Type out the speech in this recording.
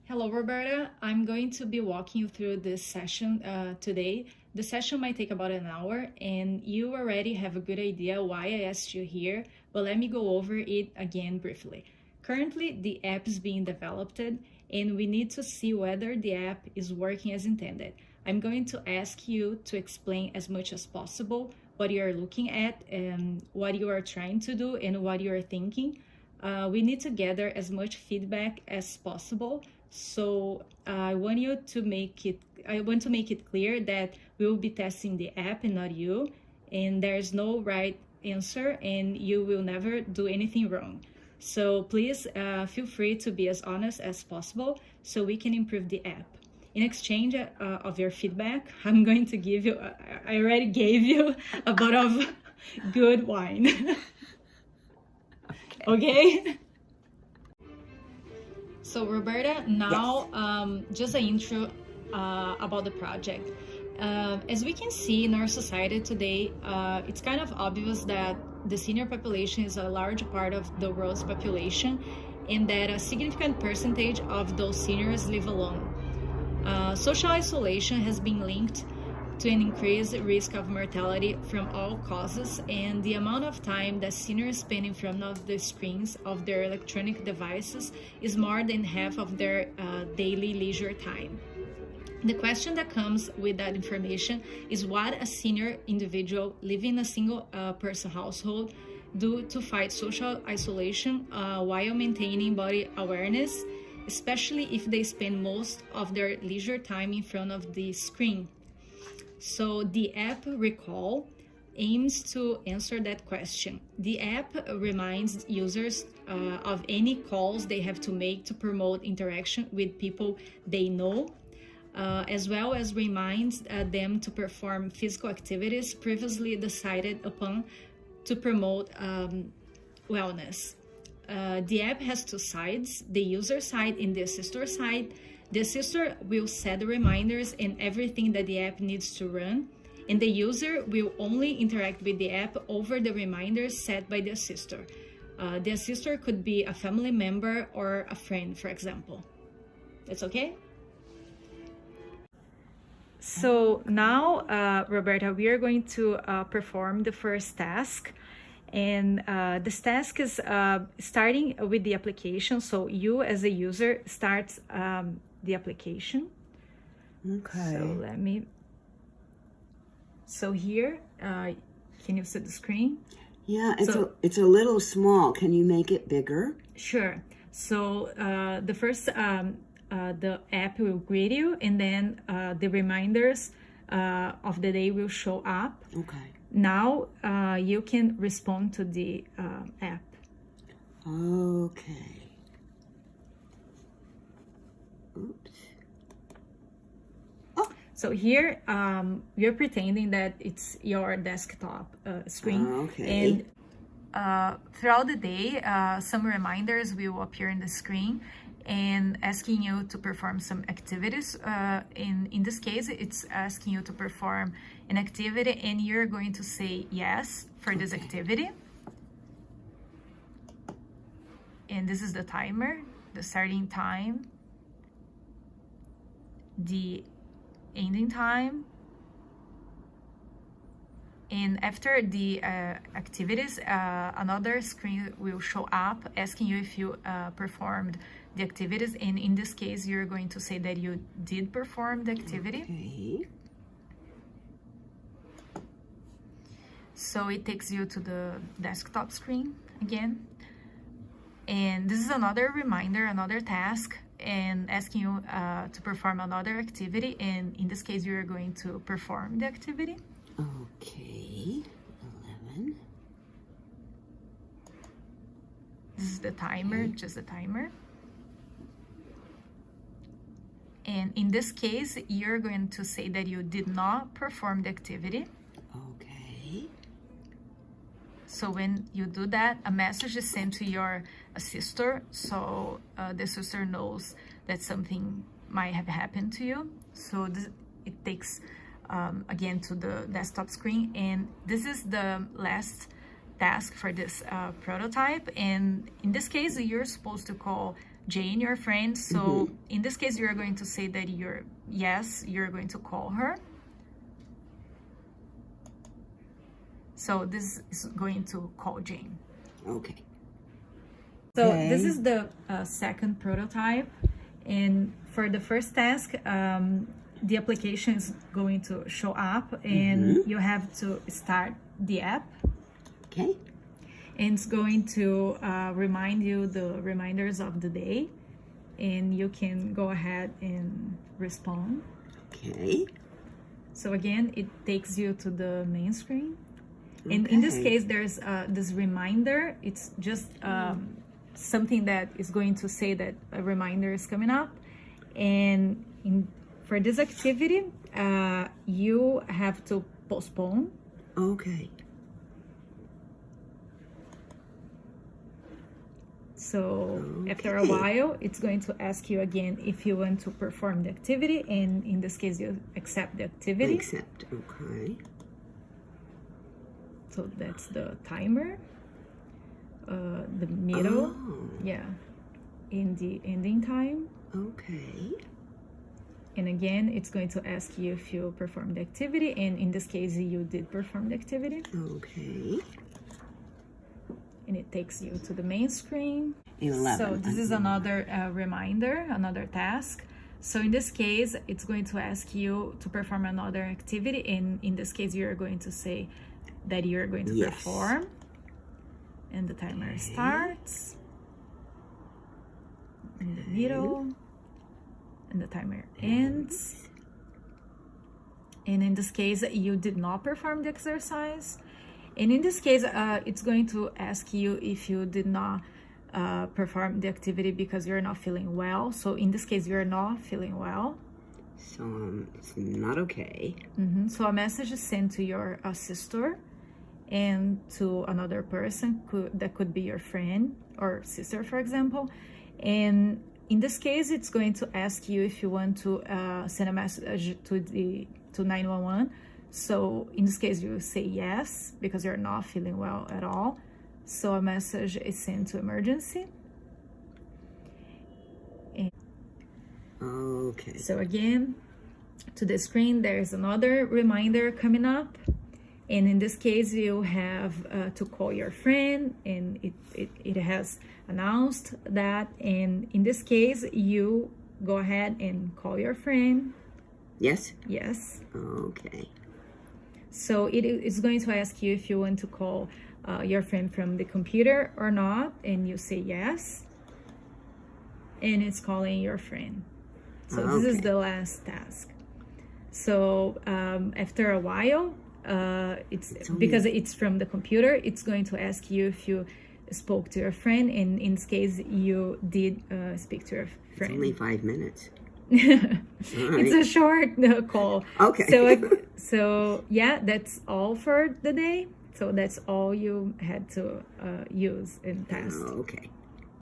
Hello, Roberta. I'm going to be walking you through this session today. The session might take about an hour, and you already have a good idea why I asked you here, but let me go over it again briefly. Currently, the app is being developed, and we need to see whether the app is working as intended. I'm going to ask you to explain as much as possible what you are looking at, and what you are trying to do, and what you are thinking. We need to gather as much feedback as possible. So I want to make it clear that we will be testing the app and not you, and there's no right answer, and you will never do anything wrong. So please feel free to be as honest as possible so we can improve the app. In exchange of your feedback, I'm going to give you, I already gave you a bottle of good wine. Okay? So Roberta, now just an intro about the project. As we can see in our society today, it's kind of obvious that the senior population is a large part of the world's population, and that a significant percentage of those seniors live alone. Social isolation has been linked to an increased risk of mortality from all causes, and the amount of time that seniors spend in front of the screens of their electronic devices is more than half of their daily leisure time. The question that comes with that information is what a senior individual living in a single person household do to fight social isolation while maintaining body awareness, especially if they spend most of their leisure time in front of the screen. So the app Recall aims to answer that question. The app reminds users of any calls they have to make to promote interaction with people they know, as well as reminds them to perform physical activities previously decided upon to promote wellness. The app has two sides, the user side and the assistor side. The assistor will set the reminders and everything that the app needs to run, and the user will only interact with the app over the reminders set by the assistor. The assistor could be a family member or a friend, for example. That's okay? So now, Roberta, we are going to perform the first task. And this task is starting with the application. So you as a user starts the application. Okay. So here, can you see the screen? Yeah, it's a little small. Can you make it bigger? Sure. So the first, the app will greet you, and then the reminders of the day will show up. Okay. Now you can respond to the app. Okay. Oops. Oh. So here you're pretending that it's your desktop screen. Okay. And throughout the day, some reminders will appear in the screen and asking you to perform some activities. In this case, it's asking you to perform an activity, and you're going to say yes for this activity. And this is the timer, the starting time, the ending time. And after the activities, another screen will show up asking you if you performed the activities. And in this case, you're going to say that you did perform the activity. Okay. So it takes you to the desktop screen again. And this is another reminder, another task, and asking you to perform another activity. And in this case, you're going to perform the activity. Okay, 11. This is the timer, just the timer. And in this case, you're going to say that you did not perform the activity. Okay. So when you do that, a message is sent to your assistor, so the assistor knows that something might have happened to you. So it takes again to the desktop screen, and this is the last task for this prototype. And in this case, you're supposed to call Jane, your friend. So in this case, you're going to say that you're going to call her. So this is going to call Jane. Okay. So this is the second prototype. And for the first task, the application is going to show up and you have to start the app. Okay. And it's going to remind you the reminders of the day, and you can go ahead and respond. Okay. So again, it takes you to the main screen. And in this case, there's this reminder. It's just something that is going to say that a reminder is coming up. And for this activity, you have to postpone. Okay. So after a while, it's going to ask you again if you want to perform the activity, and in this case, you accept the activity. Accept, okay. So that's the timer, the middle, in the ending time. Okay. And again, it's going to ask you if you perform the activity, and in this case, you did perform the activity. Okay. And it takes you to the main screen. 11. So this is another reminder, another task. So in this case, it's going to ask you to perform another activity, and in this case, you're going to say that you're going to perform. And the timer starts in the middle, and the timer ends. And in this case, you did not perform the exercise. And in this case, it's going to ask you if you did not perform the activity because you're not feeling well. So in this case, you're not feeling well. So it's not okay. So a message is sent to your sister and to another person that could be your friend or sister, for example. And in this case, it's going to ask you if you want to send a message to 911. So in this case, you say yes, because you're not feeling well at all. So a message is sent to emergency. Okay. So again, to the screen, there's another reminder coming up. And in this case, you have to call your friend, and it has announced that. And in this case, you go ahead and call your friend. Yes? Yes. Okay. So it is going to ask you if you want to call your friend from the computer or not, and you say yes. And it's calling your friend. So this is the last task. So after a while, it's because it's from the computer, it's going to ask you if you spoke to your friend, and in this case, you did speak to your friend. It's only 5 minutes. It's a short call. Okay. So yeah, that's all for the day. So that's all you had to use in test. Okay.